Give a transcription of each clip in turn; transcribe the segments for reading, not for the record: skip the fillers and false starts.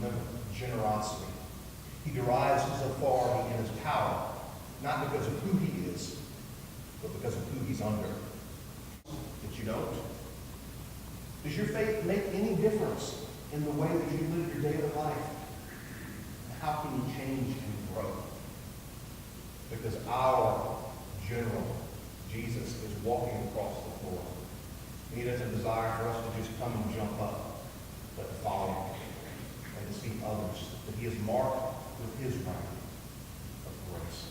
Remember, generosity. He derives his authority and his power, not because of who he is, but because of who he's under. That you don't? Does your faith make any difference in the way that you live your daily life? How can you change and grow? Because our general, Jesus, is walking across the floor. He doesn't desire for us to just come and jump up, but to follow him and to see others that he is marked with his rank of grace.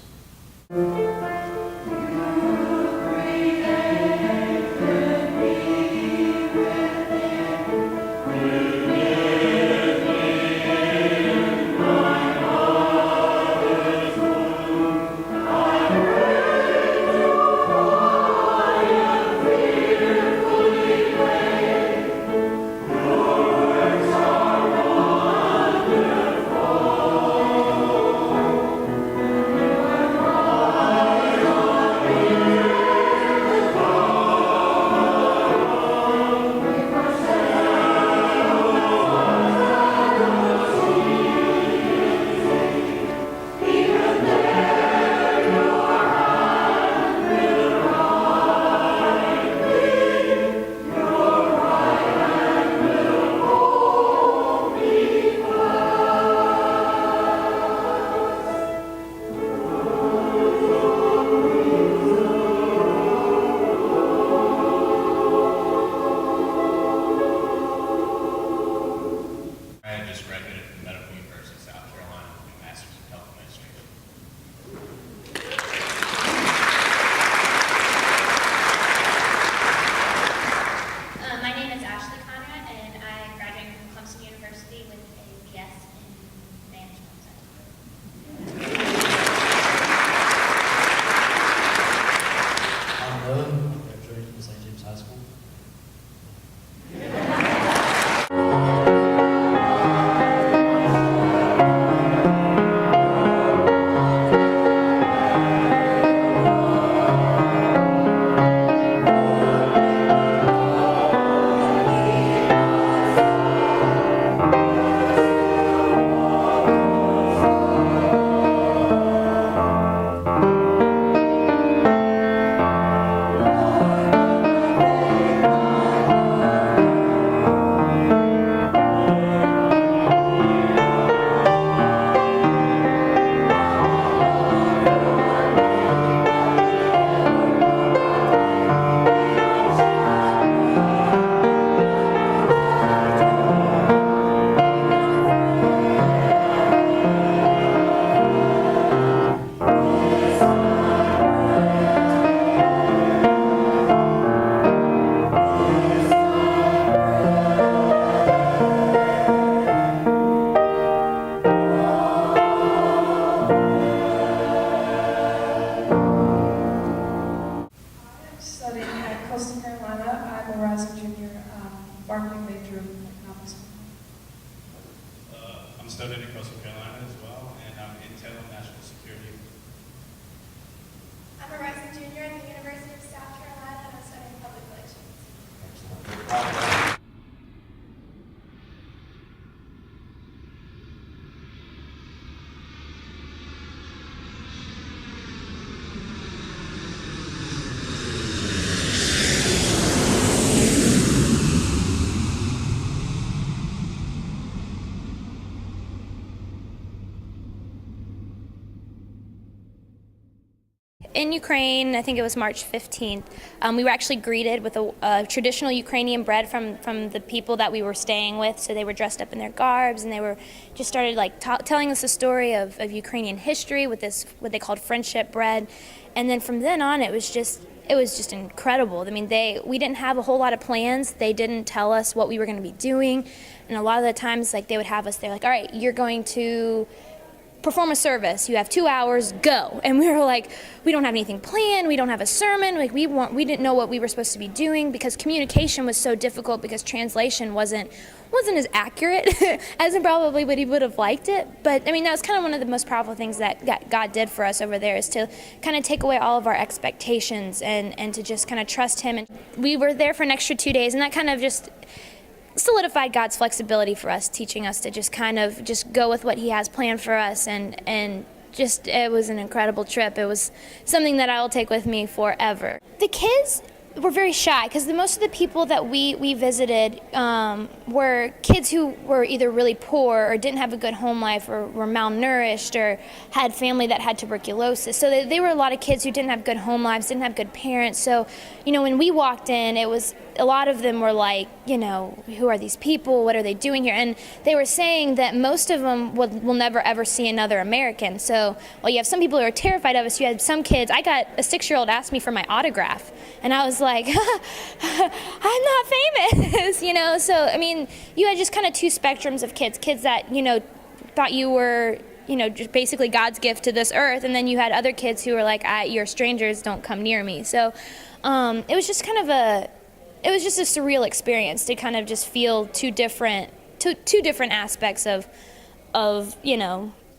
I'm studying in Coastal Carolina as well, and I'm Intel and National Security. I'm a rising junior at the University of South Carolina, and I'm studying public relations. Excellent. In Ukraine, I think it was March 15th, we were actually greeted with a traditional Ukrainian bread from the people that we were staying with. So they were dressed up in their garbs, and they were just started like telling us the story of Ukrainian history with this what they called friendship bread. And then from then on, it was just incredible. I mean, we didn't have a whole lot of plans. They didn't tell us what we were going to be doing, and a lot of the times, like they would have us. They're like, "All right, you're going to perform a service. You have 2 hours, go." And we were like, we don't have anything planned. We don't have a sermon. Like we didn't know what we were supposed to be doing because communication was so difficult because translation wasn't as accurate as probably what he would have liked it. But I mean, that was kind of one of the most powerful things that God did for us over there, is to kind of take away all of our expectations and to just kind of trust him. And we were there for an extra 2 days, and that kind of just solidified God's flexibility for us, teaching us to just kind of just go with what He has planned for us, and just it was an incredible trip. It was something that I will take with me forever. The kids were very shy because most of the people that we visited were kids who were either really poor or didn't have a good home life or were malnourished or had family that had tuberculosis. So they were a lot of kids who didn't have good home lives, didn't have good parents. So, when we walked in, it was a lot of them were like, who are these people? What are they doing here? And they were saying that most of them will never ever see another American. So while you have some people who are terrified of us, you had some kids. I got a 6-year-old asked me for my autograph, and I was like, I'm not famous, So I mean, you had just kind of two spectrums of kids that thought you were just basically God's gift to this earth, and then you had other kids who were like, you're strangers, don't come near me. So it was just kind of it was just a surreal experience to kind of just feel two different aspects of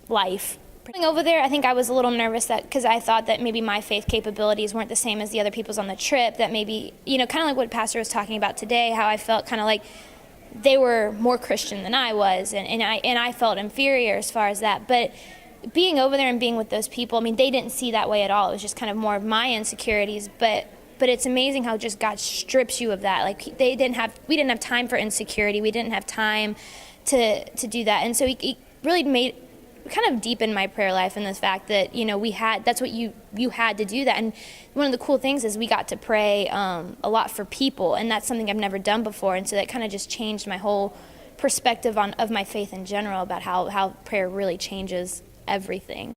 life. Going over there, I think I was a little nervous because I thought that maybe my faith capabilities weren't the same as the other people's on the trip, that maybe, kind of like what Pastor was talking about today, how I felt kind of like they were more Christian than I was, and I felt inferior as far as that. But being over there and being with those people, I mean, they didn't see that way at all. It was just kind of more of my insecurities, but it's amazing how just God strips you of that. Like we didn't have time for insecurity. We didn't have time to do that. And so he really kind of deepened my prayer life in the fact that, that's what you had to do that. And one of the cool things is we got to pray a lot for people, and that's something I've never done before. And so that kind of just changed my whole perspective of my faith in general, about how prayer really changes everything.